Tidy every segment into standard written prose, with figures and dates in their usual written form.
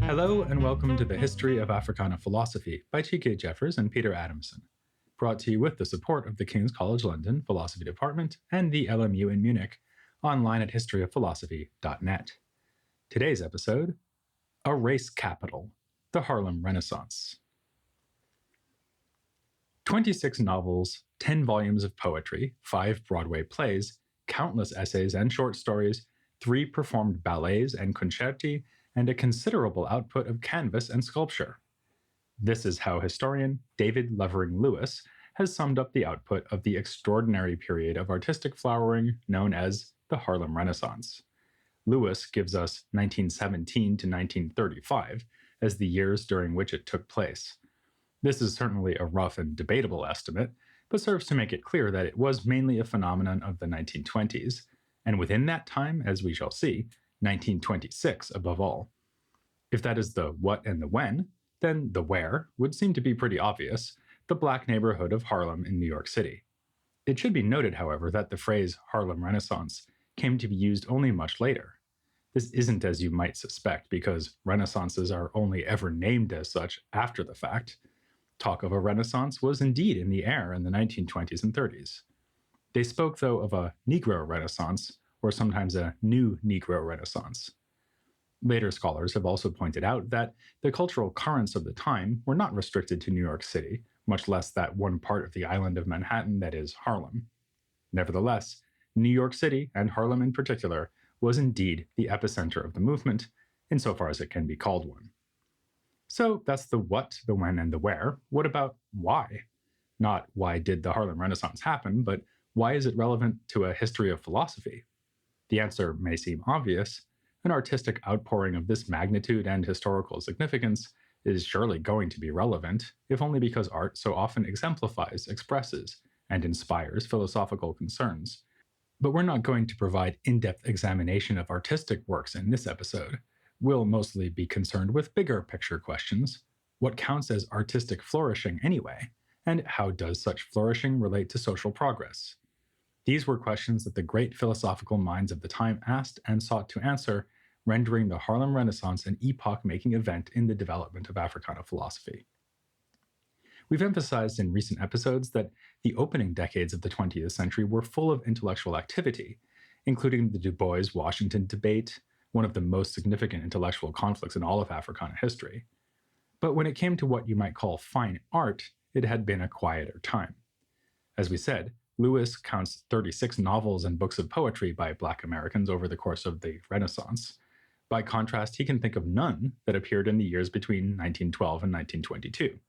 Hello and welcome to the History of Africana Philosophy by T.K. Jeffers and Peter Adamson, brought to you with the support of the King's College London Philosophy Department and the LMU in Munich, online at historyofphilosophy.net. Today's episode, A Race Capital, the Harlem Renaissance. 26 novels, 10 volumes of poetry, 5 Broadway plays, countless essays and short stories, 3 performed ballets and concerti, and a considerable output of canvas and sculpture. This is how historian David Levering Lewis has summed up the output of the extraordinary period of artistic flowering known as the Harlem Renaissance. Lewis gives us 1917 to 1935 as the years during which it took place. This is certainly a rough and debatable estimate, but serves to make it clear that it was mainly a phenomenon of the 1920s, and within that time, as we shall see, 1926 above all. If that is the what and the when, then the where would seem to be pretty obvious: the black neighborhood of Harlem in New York City. It should be noted, however, that the phrase Harlem Renaissance came to be used only much later. This isn't as you might suspect, because renaissances are only ever named as such after the fact. Talk of a renaissance was indeed in the air in the 1920s and 30s. They spoke, though, of a Negro Renaissance, or sometimes a new Negro Renaissance. Later scholars have also pointed out that the cultural currents of the time were not restricted to New York City, much less that one part of the island of Manhattan that is Harlem. Nevertheless, New York City, and Harlem in particular, was indeed the epicenter of the movement, insofar as it can be called one. So that's the what, the when, and the where. What about why? Not why did the Harlem Renaissance happen, but why is it relevant to a history of philosophy? The answer may seem obvious. An artistic outpouring of this magnitude and historical significance is surely going to be relevant, if only because art so often exemplifies, expresses, and inspires philosophical concerns. But we're not going to provide in-depth examination of artistic works in this episode. We'll mostly be concerned with bigger picture questions. What counts as artistic flourishing anyway? And how does such flourishing relate to social progress? These were questions that the great philosophical minds of the time asked and sought to answer, rendering the Harlem Renaissance an epoch-making event in the development of Africana philosophy. We've emphasized in recent episodes that the opening decades of the 20th century were full of intellectual activity, including the Du Bois-Washington debate, one of the most significant intellectual conflicts in all of Africana history. But when it came to what you might call fine art, it had been a quieter time. As we said, Lewis counts 36 novels and books of poetry by Black Americans over the course of the Renaissance. By contrast, he can think of none that appeared in the years between 1912 and 1922.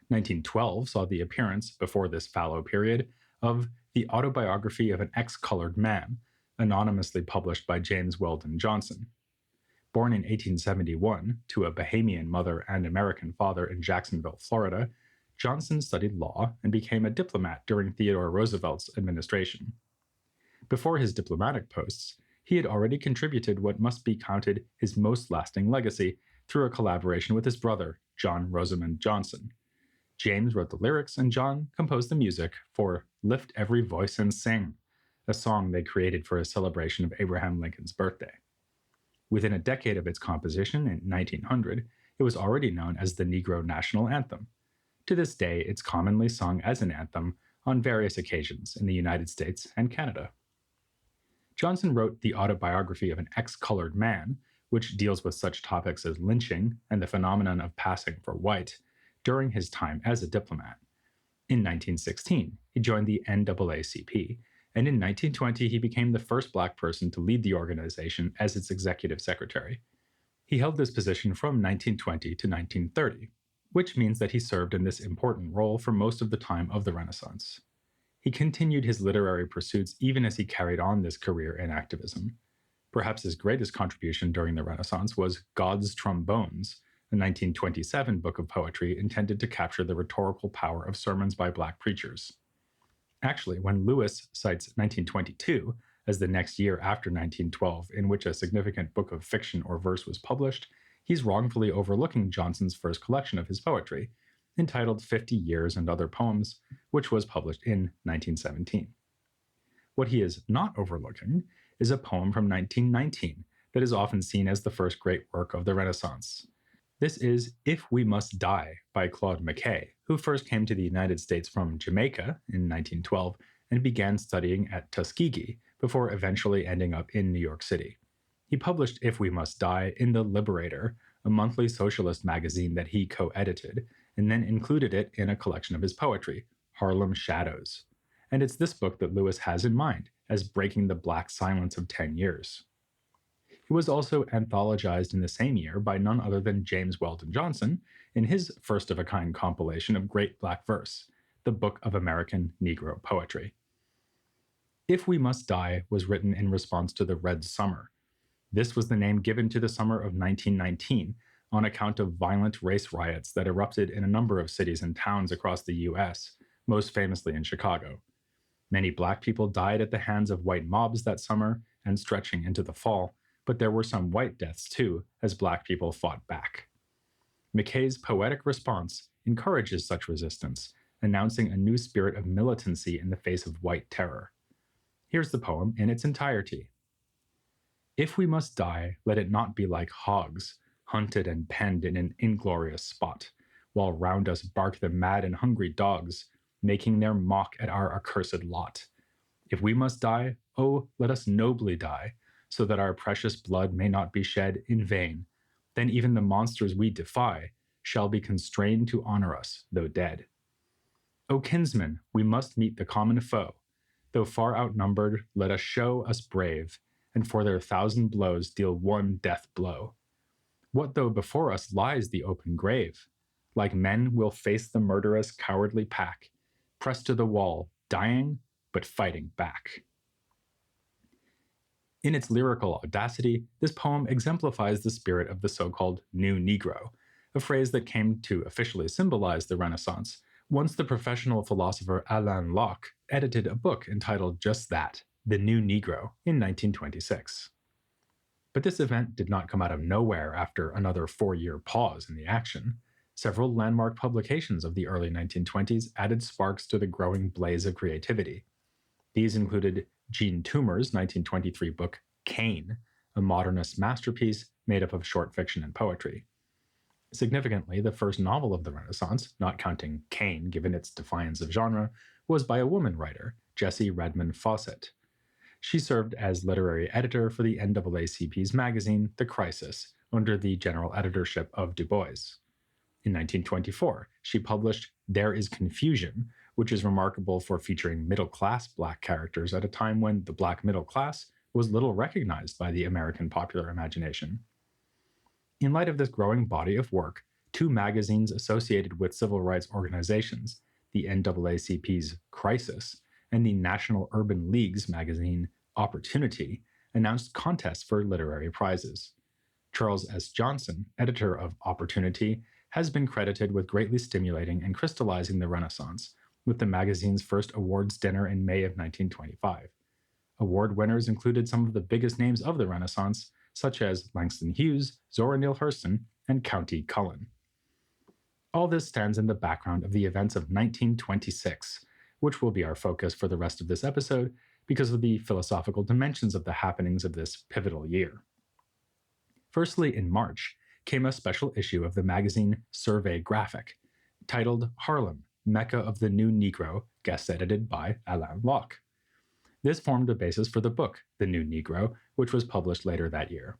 1912 saw the appearance, before this fallow period, of The Autobiography of an Ex-Colored Man, anonymously published by James Weldon Johnson. Born in 1871 to a Bahamian mother and American father in Jacksonville, Florida, Johnson studied law and became a diplomat during Theodore Roosevelt's administration. Before his diplomatic posts, he had already contributed what must be counted his most lasting legacy through a collaboration with his brother, John Rosamond Johnson. James wrote the lyrics and John composed the music for Lift Every Voice and Sing, a song they created for a celebration of Abraham Lincoln's birthday. Within a decade of its composition in 1900, it was already known as the Negro National Anthem. To this day, it's commonly sung as an anthem on various occasions in the United States and Canada. Johnson wrote The Autobiography of an Ex-Colored Man, which deals with such topics as lynching and the phenomenon of passing for white, during his time as a diplomat. In 1916, he joined the NAACP, and in 1920 he became the first Black person to lead the organization as its executive secretary. He held this position from 1920 to 1930, which means that he served in this important role for most of the time of the Renaissance. He continued his literary pursuits even as he carried on this career in activism. Perhaps his greatest contribution during the Renaissance was God's Trombones, a 1927 book of poetry intended to capture the rhetorical power of sermons by Black preachers. Actually, when Lewis cites 1922 as the next year after 1912 in which a significant book of fiction or verse was published, he's wrongfully overlooking Johnson's first collection of his poetry, entitled 50 Years and Other Poems, which was published in 1917. What he is not overlooking is a poem from 1919 that is often seen as the first great work of the Renaissance. This is If We Must Die by Claude McKay, who first came to the United States from Jamaica in 1912 and began studying at Tuskegee before eventually ending up in New York City. He published If We Must Die in The Liberator, a monthly socialist magazine that he co-edited, and then included it in a collection of his poetry, Harlem Shadows. And it's this book that Lewis has in mind as breaking the black silence of 10 years. It was also anthologized in the same year by none other than James Weldon Johnson in his first-of-a-kind compilation of great black verse, the Book of American Negro Poetry. If We Must Die was written in response to the Red Summer. This was the name given to the summer of 1919 on account of violent race riots that erupted in a number of cities and towns across the US, most famously in Chicago. Many black people died at the hands of white mobs that summer and stretching into the fall, but there were some white deaths too, as black people fought back. McKay's poetic response encourages such resistance, announcing a new spirit of militancy in the face of white terror. Here's the poem in its entirety. If we must die, let it not be like hogs, hunted and penned in an inglorious spot, while round us bark the mad and hungry dogs, making their mock at our accursed lot. If we must die, oh, let us nobly die, so that our precious blood may not be shed in vain. Then even the monsters we defy shall be constrained to honor us, though dead. O kinsmen, we must meet the common foe. Though far outnumbered, let us show us brave, and for their 1,000 blows deal one death blow. What though before us lies the open grave? Like men, we'll face the murderous, cowardly pack, pressed to the wall, dying, but fighting back. In its lyrical audacity, this poem exemplifies the spirit of the so-called New Negro, a phrase that came to officially symbolize the Renaissance once the professional philosopher Alain Locke edited a book entitled just that, The New Negro, in 1926. But this event did not come out of nowhere after another 4-year pause in the action. Several landmark publications of the early 1920s added sparks to the growing blaze of creativity. These included Jean Toomer's 1923 book, Cain, a modernist masterpiece made up of short fiction and poetry. Significantly, the first novel of the Renaissance, not counting Cain given its defiance of genre, was by a woman writer, Jessie Redmond Fawcett. She served as literary editor for the NAACP's magazine, The Crisis, under the general editorship of Du Bois. In 1924, she published There is Confusion, which is remarkable for featuring middle-class black characters at a time when the black middle class was little recognized by the American popular imagination. In light of this growing body of work, 2 magazines associated with civil rights organizations, the NAACP's Crisis and the National Urban League's magazine Opportunity, announced contests for literary prizes. Charles S. Johnson, editor of Opportunity, has been credited with greatly stimulating and crystallizing the Renaissance, with the magazine's first awards dinner in May of 1925. Award winners included some of the biggest names of the Renaissance, such as Langston Hughes, Zora Neale Hurston, and Countee Cullen. All this stands in the background of the events of 1926, which will be our focus for the rest of this episode because of the philosophical dimensions of the happenings of this pivotal year. Firstly, in March, came a special issue of the magazine Survey Graphic, titled Harlem, Mecca of the New Negro, guest edited by Alain Locke. This formed the basis for the book, The New Negro, which was published later that year.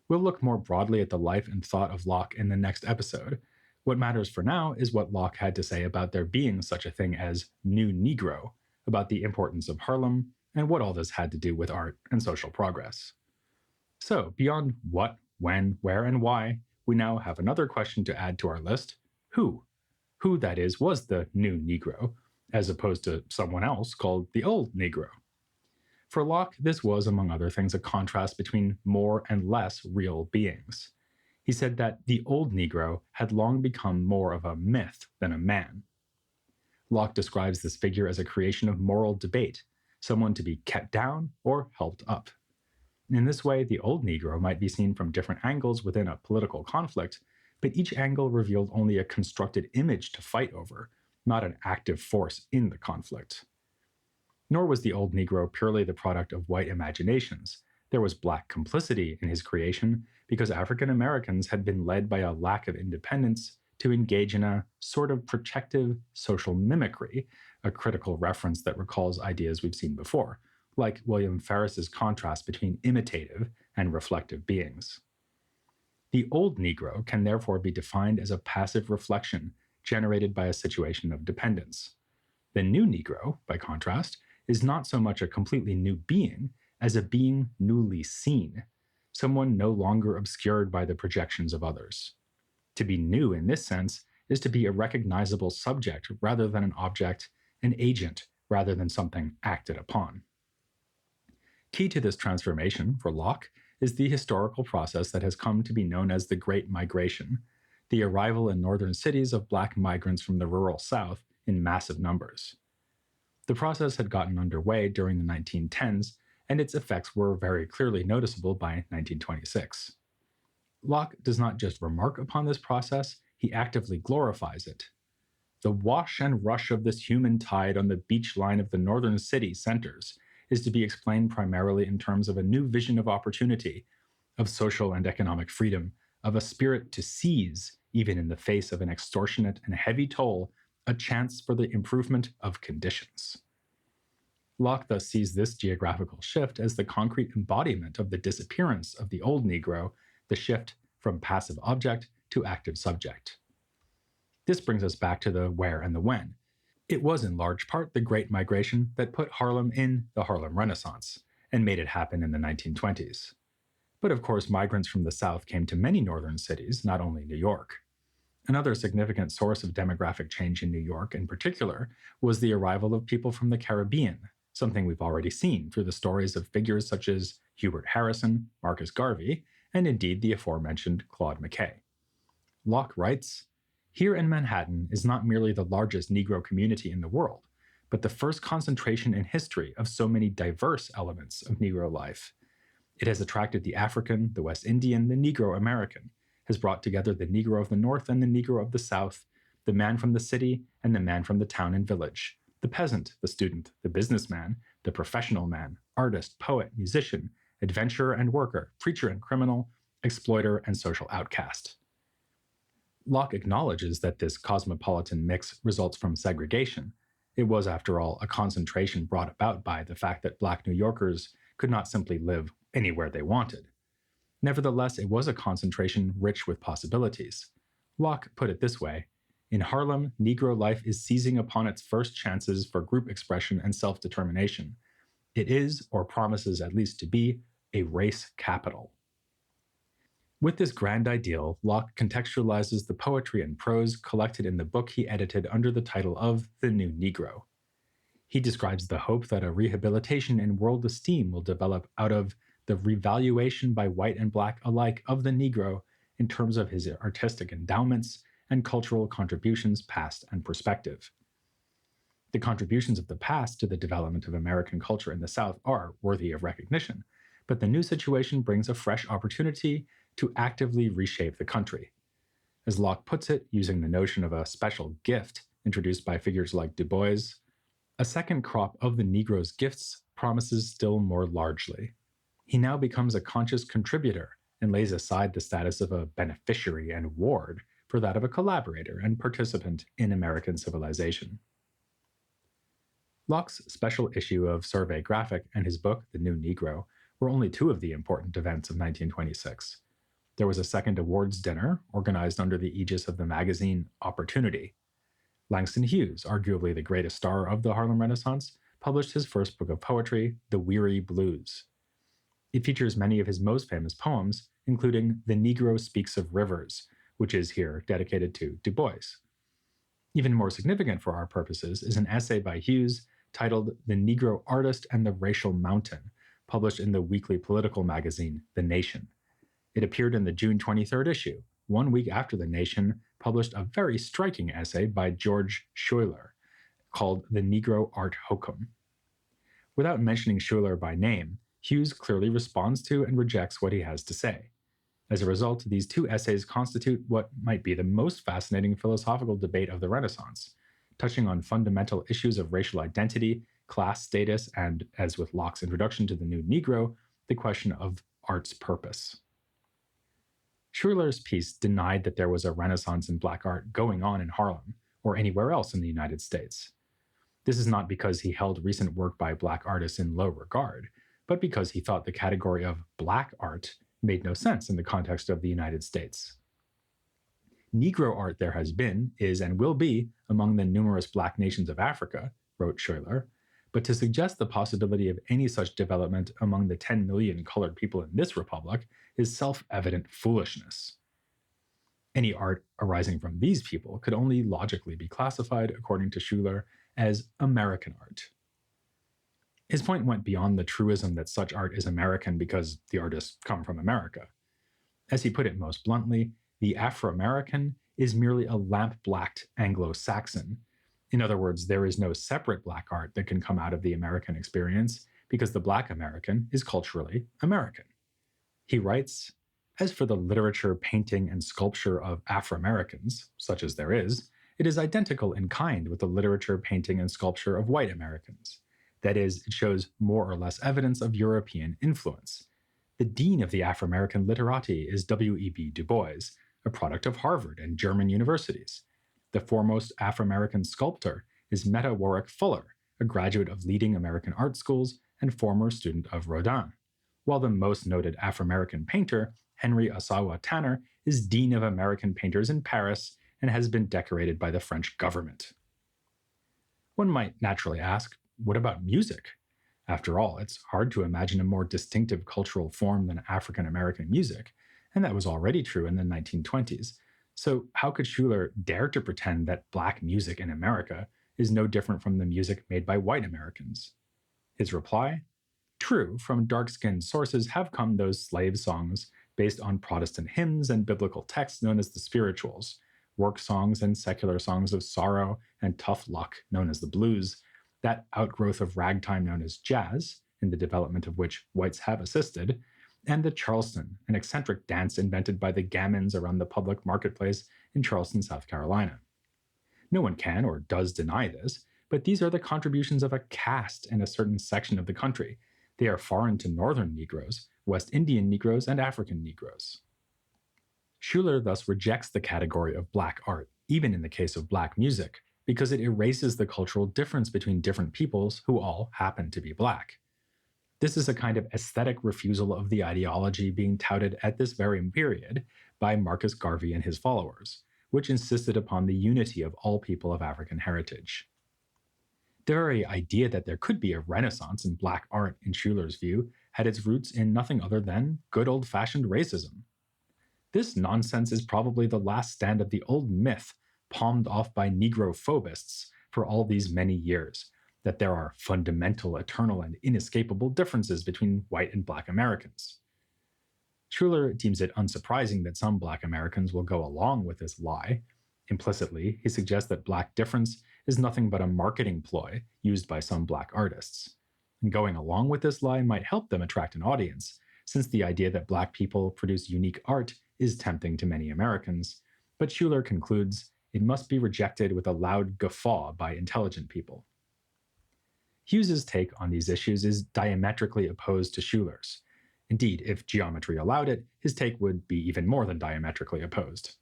We'll look more broadly at the life and thought of Locke in the next episode. What matters for now is what Locke had to say about there being such a thing as New Negro, about the importance of Harlem, and what all this had to do with art and social progress. So, beyond what, when, where, and why, we now have another question to add to our list: who? Who, that is, was the New Negro, as opposed to someone else called the Old Negro? For Locke, this was, among other things, a contrast between more and less real beings. He said that the Old Negro had long become more of a myth than a man. Locke describes this figure as a creation of moral debate, someone to be kept down or helped up. In this way, the Old Negro might be seen from different angles within a political conflict, but each angle revealed only a constructed image to fight over, not an active force in the conflict. Nor was the old Negro purely the product of white imaginations. There was black complicity in his creation because African Americans had been led by a lack of independence to engage in a sort of protective social mimicry, a critical reference that recalls ideas we've seen before, like William Ferris's contrast between imitative and reflective beings. The old Negro can therefore be defined as a passive reflection generated by a situation of dependence. The new Negro, by contrast, is not so much a completely new being as a being newly seen, someone no longer obscured by the projections of others. To be new in this sense is to be a recognizable subject rather than an object, an agent rather than something acted upon. Key to this transformation for Locke is the historical process that has come to be known as the Great Migration, the arrival in northern cities of Black migrants from the rural South in massive numbers. The process had gotten underway during the 1910s, and its effects were very clearly noticeable by 1926. Locke does not just remark upon this process, he actively glorifies it. The wash and rush of this human tide on the beach line of the northern city centers is to be explained primarily in terms of a new vision of opportunity, of social and economic freedom, of a spirit to seize, even in the face of an extortionate and heavy toll, a chance for the improvement of conditions. Locke thus sees this geographical shift as the concrete embodiment of the disappearance of the old Negro, the shift from passive object to active subject. This brings us back to the where and the when. It was in large part the Great Migration that put Harlem in the Harlem Renaissance and made it happen in the 1920s. But of course, migrants from the South came to many northern cities, not only New York. Another significant source of demographic change in New York in particular was the arrival of people from the Caribbean, something we've already seen through the stories of figures such as Hubert Harrison, Marcus Garvey, and indeed the aforementioned Claude McKay. Locke writes, "Here in Manhattan is not merely the largest Negro community in the world, but the first concentration in history of so many diverse elements of Negro life. It has attracted the African, the West Indian, the Negro American, has brought together the Negro of the North and the Negro of the South, the man from the city and the man from the town and village, the peasant, the student, the businessman, the professional man, artist, poet, musician, adventurer and worker, preacher and criminal, exploiter and social outcast." Locke acknowledges that this cosmopolitan mix results from segregation. It was, after all, a concentration brought about by the fact that Black New Yorkers could not simply live anywhere they wanted. Nevertheless, it was a concentration rich with possibilities. Locke put it this way: "In Harlem, Negro life is seizing upon its first chances for group expression and self-determination. It is, or promises at least to be, a race capital." With this grand ideal, Locke contextualizes the poetry and prose collected in the book he edited under the title of The New Negro. He describes the hope that a rehabilitation in world esteem will develop out of the revaluation by white and black alike of the Negro in terms of his artistic endowments and cultural contributions past and prospective. The contributions of the past to the development of American culture in the South are worthy of recognition, but the new situation brings a fresh opportunity to actively reshape the country. As Locke puts it, using the notion of a special gift introduced by figures like Du Bois, a second crop of the Negro's gifts promises still more largely. He now becomes a conscious contributor and lays aside the status of a beneficiary and ward for that of a collaborator and participant in American civilization. Locke's special issue of Survey Graphic and his book, The New Negro, were only two of the important events of 1926. There was a second awards dinner organized under the aegis of the magazine Opportunity. Langston Hughes, arguably the greatest star of the Harlem Renaissance, published his first book of poetry, The Weary Blues. It features many of his most famous poems, including The Negro Speaks of Rivers, which is here dedicated to Du Bois. Even more significant for our purposes is an essay by Hughes titled The Negro Artist and the Racial Mountain, published in the weekly political magazine The Nation. It appeared in the June 23rd issue, 1 week after The Nation published a very striking essay by George Schuyler called The Negro Art Hokum. Without mentioning Schuyler by name, Hughes clearly responds to and rejects what he has to say. As a result, these two essays constitute what might be the most fascinating philosophical debate of the Renaissance, touching on fundamental issues of racial identity, class status, and, as with Locke's introduction to the new Negro, the question of art's purpose. Schuyler's piece denied that there was a renaissance in Black art going on in Harlem or anywhere else in the United States. This is not because he held recent work by Black artists in low regard, but because he thought the category of Black art made no sense in the context of the United States. Negro art there has been, is, and will be among the numerous Black nations of Africa, wrote Schuyler, but to suggest the possibility of any such development among the 10 million colored people in this republic is self-evident foolishness. Any art arising from these people could only logically be classified, according to Schuyler, as American art. His point went beyond the truism that such art is American because the artists come from America. As he put it most bluntly, the Afro-American is merely a lamp-blacked Anglo-Saxon. In other words, there is no separate Black art that can come out of the American experience because the Black American is culturally American. He writes, "As for the literature, painting, and sculpture of Afro-Americans, such as there is, it is identical in kind with the literature, painting, and sculpture of white Americans. That is, it shows more or less evidence of European influence. The dean of the Afro-American literati is W.E.B. Du Bois, a product of Harvard and German universities. The foremost Afro-American sculptor is Meta Warwick Fuller, a graduate of leading American art schools and former student of Rodin, while the most noted Afro-American painter, Henry Ossawa Tanner, is Dean of American Painters in Paris and has been decorated by the French government." One might naturally ask, what about music? After all, it's hard to imagine a more distinctive cultural form than African American music, and that was already true in the 1920s. So how could Schuyler dare to pretend that Black music in America is no different from the music made by white Americans? His reply? True, from dark-skinned sources have come those slave songs based on Protestant hymns and biblical texts known as the spirituals, work songs and secular songs of sorrow and tough luck known as the blues, that outgrowth of ragtime known as jazz, in the development of which whites have assisted, and the Charleston, an eccentric dance invented by the gamins around the public marketplace in Charleston, South Carolina. No one can or does deny this, but these are the contributions of a caste in a certain section of the country. They are foreign to Northern Negroes, West Indian Negroes, and African Negroes. Schuyler thus rejects the category of Black art, even in the case of Black music, because it erases the cultural difference between different peoples who all happen to be Black. This is a kind of aesthetic refusal of the ideology being touted at this very period by Marcus Garvey and his followers, which insisted upon the unity of all people of African heritage. The very idea that there could be a renaissance in Black art, in Schuyler's view, had its roots in nothing other than good old-fashioned racism. This nonsense is probably the last stand of the old myth palmed off by Negrophobists for all these many years, that there are fundamental, eternal, and inescapable differences between white and Black Americans. Schuyler deems it unsurprising that some Black Americans will go along with this lie. Implicitly, he suggests that Black difference is nothing but a marketing ploy used by some Black artists. And going along with this lie might help them attract an audience, since the idea that Black people produce unique art is tempting to many Americans. But Schuyler concludes, it must be rejected with a loud guffaw by intelligent people. Hughes's take on these issues is diametrically opposed to Schuyler's. Indeed, if geometry allowed it, his take would be even more than diametrically opposed.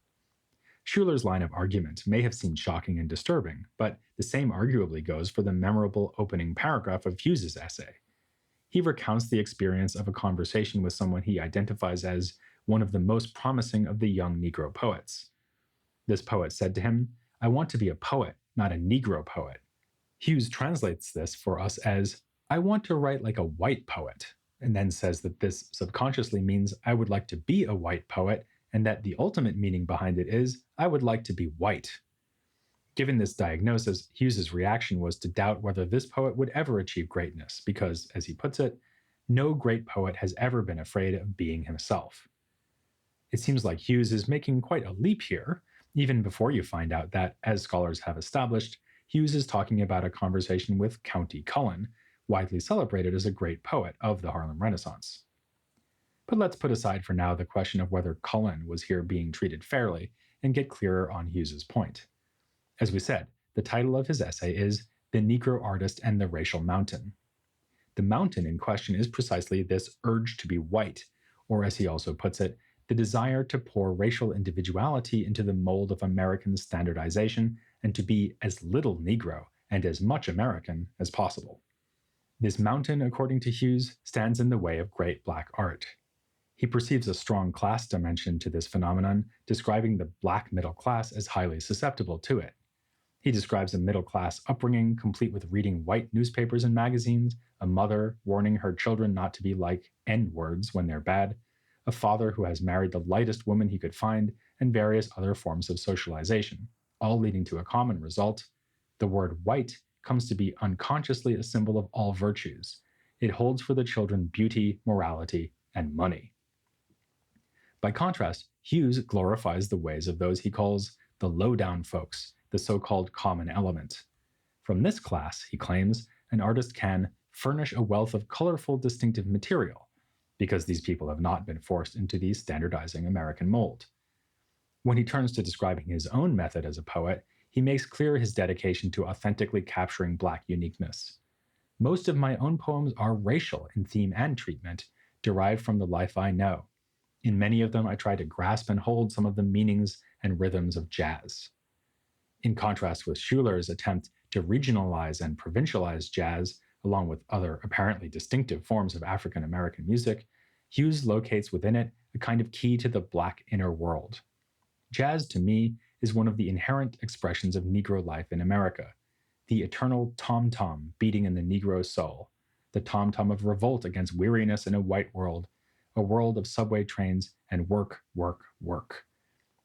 Schuyler's line of argument may have seemed shocking and disturbing, but the same arguably goes for the memorable opening paragraph of Hughes's essay. He recounts the experience of a conversation with someone he identifies as one of the most promising of the young Negro poets. This poet said to him, "I want to be a poet, not a Negro poet." Hughes translates this for us as, "I want to write like a white poet," and then says that this subconsciously means I would like to be a white poet, and that the ultimate meaning behind it is, I would like to be white. Given this diagnosis, Hughes's reaction was to doubt whether this poet would ever achieve greatness, because, as he puts it, no great poet has ever been afraid of being himself. It seems like Hughes is making quite a leap here, even before you find out that, as scholars have established, Hughes is talking about a conversation with County Cullen, widely celebrated as a great poet of the Harlem Renaissance. But let's put aside for now the question of whether Cullen was here being treated fairly and get clearer on Hughes's point. As we said, the title of his essay is The Negro Artist and the Racial Mountain. The mountain in question is precisely this urge to be white, or as he also puts it, the desire to pour racial individuality into the mold of American standardization and to be as little Negro and as much American as possible. This mountain, according to Hughes, stands in the way of great black art. He perceives a strong class dimension to this phenomenon, describing the black middle class as highly susceptible to it. He describes a middle class upbringing, complete with reading white newspapers and magazines, a mother warning her children not to be like N words when they're bad, a father who has married the lightest woman he could find, and various other forms of socialization, all leading to a common result. The word white comes to be unconsciously a symbol of all virtues. It holds for the children beauty, morality, and money. By contrast, Hughes glorifies the ways of those he calls the low-down folks, the so-called common element. From this class, he claims, an artist can furnish a wealth of colorful, distinctive material, because these people have not been forced into the standardizing American mold. When he turns to describing his own method as a poet, he makes clear his dedication to authentically capturing Black uniqueness. Most of my own poems are racial in theme and treatment, derived from the life I know. In many of them, I try to grasp and hold some of the meanings and rhythms of jazz. In contrast with Schuyler's attempt to regionalize and provincialize jazz, along with other apparently distinctive forms of African American music, Hughes locates within it a kind of key to the Black inner world. Jazz, to me, is one of the inherent expressions of Negro life in America, the eternal tom-tom beating in the Negro soul, the tom-tom of revolt against weariness in a white world, a world of subway trains and work, work, work,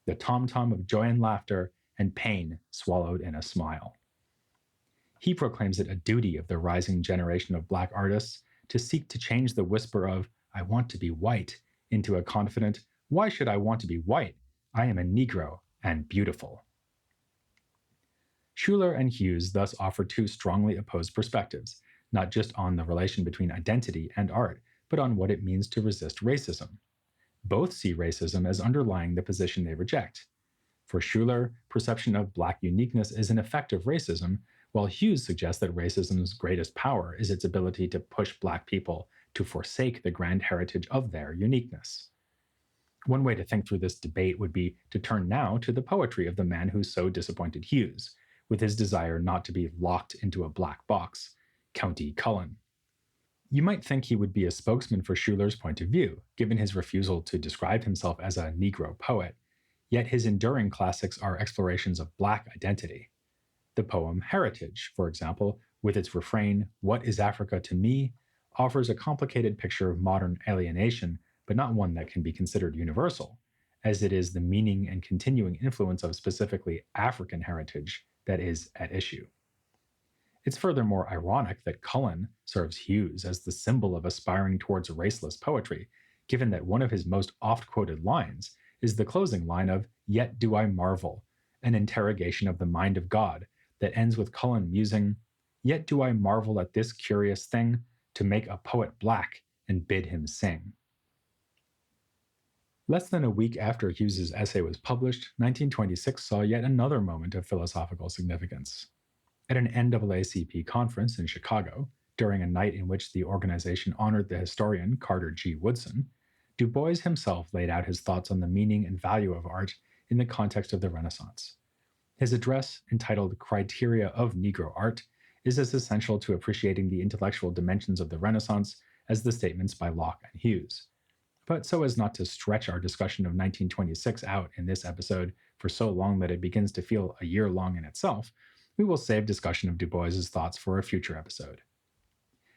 the tom-tom of joy and laughter and pain swallowed in a smile. He proclaims it a duty of the rising generation of Black artists to seek to change the whisper of, I want to be white, into a confident, why should I want to be white? I am a Negro and beautiful. Schuyler and Hughes thus offer two strongly opposed perspectives, not just on the relation between identity and art, but on what it means to resist racism. Both see racism as underlying the position they reject. For Schuyler, perception of Black uniqueness is an effect of racism, while Hughes suggests that racism's greatest power is its ability to push Black people to forsake the grand heritage of their uniqueness. One way to think through this debate would be to turn now to the poetry of the man who so disappointed Hughes, with his desire not to be locked into a black box, County Cullen. You might think he would be a spokesman for Schuyler's point of view, given his refusal to describe himself as a Negro poet, yet his enduring classics are explorations of Black identity. The poem Heritage, for example, with its refrain, What is Africa to me?, offers a complicated picture of modern alienation, but not one that can be considered universal, as it is the meaning and continuing influence of specifically African heritage that is at issue. It's furthermore ironic that Cullen serves Hughes as the symbol of aspiring towards raceless poetry, given that one of his most oft-quoted lines is the closing line of Yet do I marvel, an interrogation of the mind of God that ends with Cullen musing, Yet do I marvel at this curious thing, to make a poet black and bid him sing. Less than a week after Hughes's essay was published, 1926 saw yet another moment of philosophical significance. At an NAACP conference in Chicago, during a night in which the organization honored the historian Carter G. Woodson, Du Bois himself laid out his thoughts on the meaning and value of art in the context of the Renaissance. His address, entitled Criteria of Negro Art, is as essential to appreciating the intellectual dimensions of the Renaissance as the statements by Locke and Hughes. But so as not to stretch our discussion of 1926 out in this episode for so long that it begins to feel a year long in itself, we will save discussion of Du Bois's thoughts for a future episode.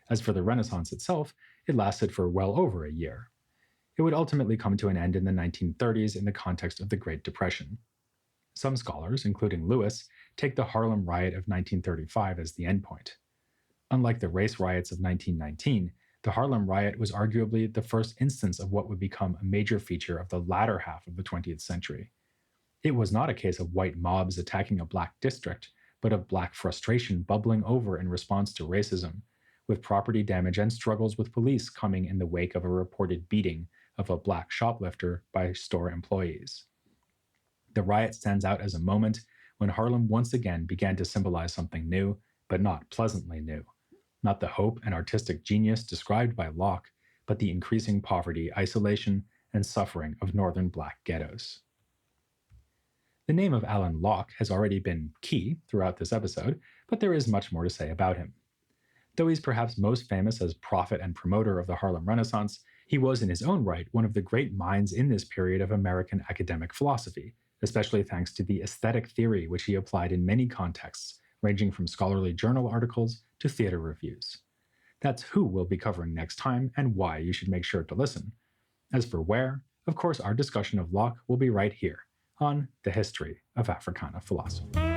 As for the Renaissance itself, it lasted for well over a year. It would ultimately come to an end in the 1930s in the context of the Great Depression. Some scholars, including Lewis, take the Harlem Riot of 1935 as the endpoint. Unlike the race riots of 1919, the Harlem Riot was arguably the first instance of what would become a major feature of the latter half of the 20th century. It was not a case of white mobs attacking a Black district, but of Black frustration bubbling over in response to racism, with property damage and struggles with police coming in the wake of a reported beating of a Black shoplifter by store employees. The riot stands out as a moment when Harlem once again began to symbolize something new, but not pleasantly new. Not the hope and artistic genius described by Locke, but the increasing poverty, isolation, and suffering of northern black ghettos. The name of Alan Locke has already been key throughout this episode, but there is much more to say about him. Though he's perhaps most famous as prophet and promoter of the Harlem Renaissance, he was in his own right one of the great minds in this period of American academic philosophy, especially thanks to the aesthetic theory which he applied in many contexts, ranging from scholarly journal articles to theater reviews. That's who we'll be covering next time and why you should make sure to listen. As for where, of course, our discussion of Locke will be right here on The History of Africana Philosophy.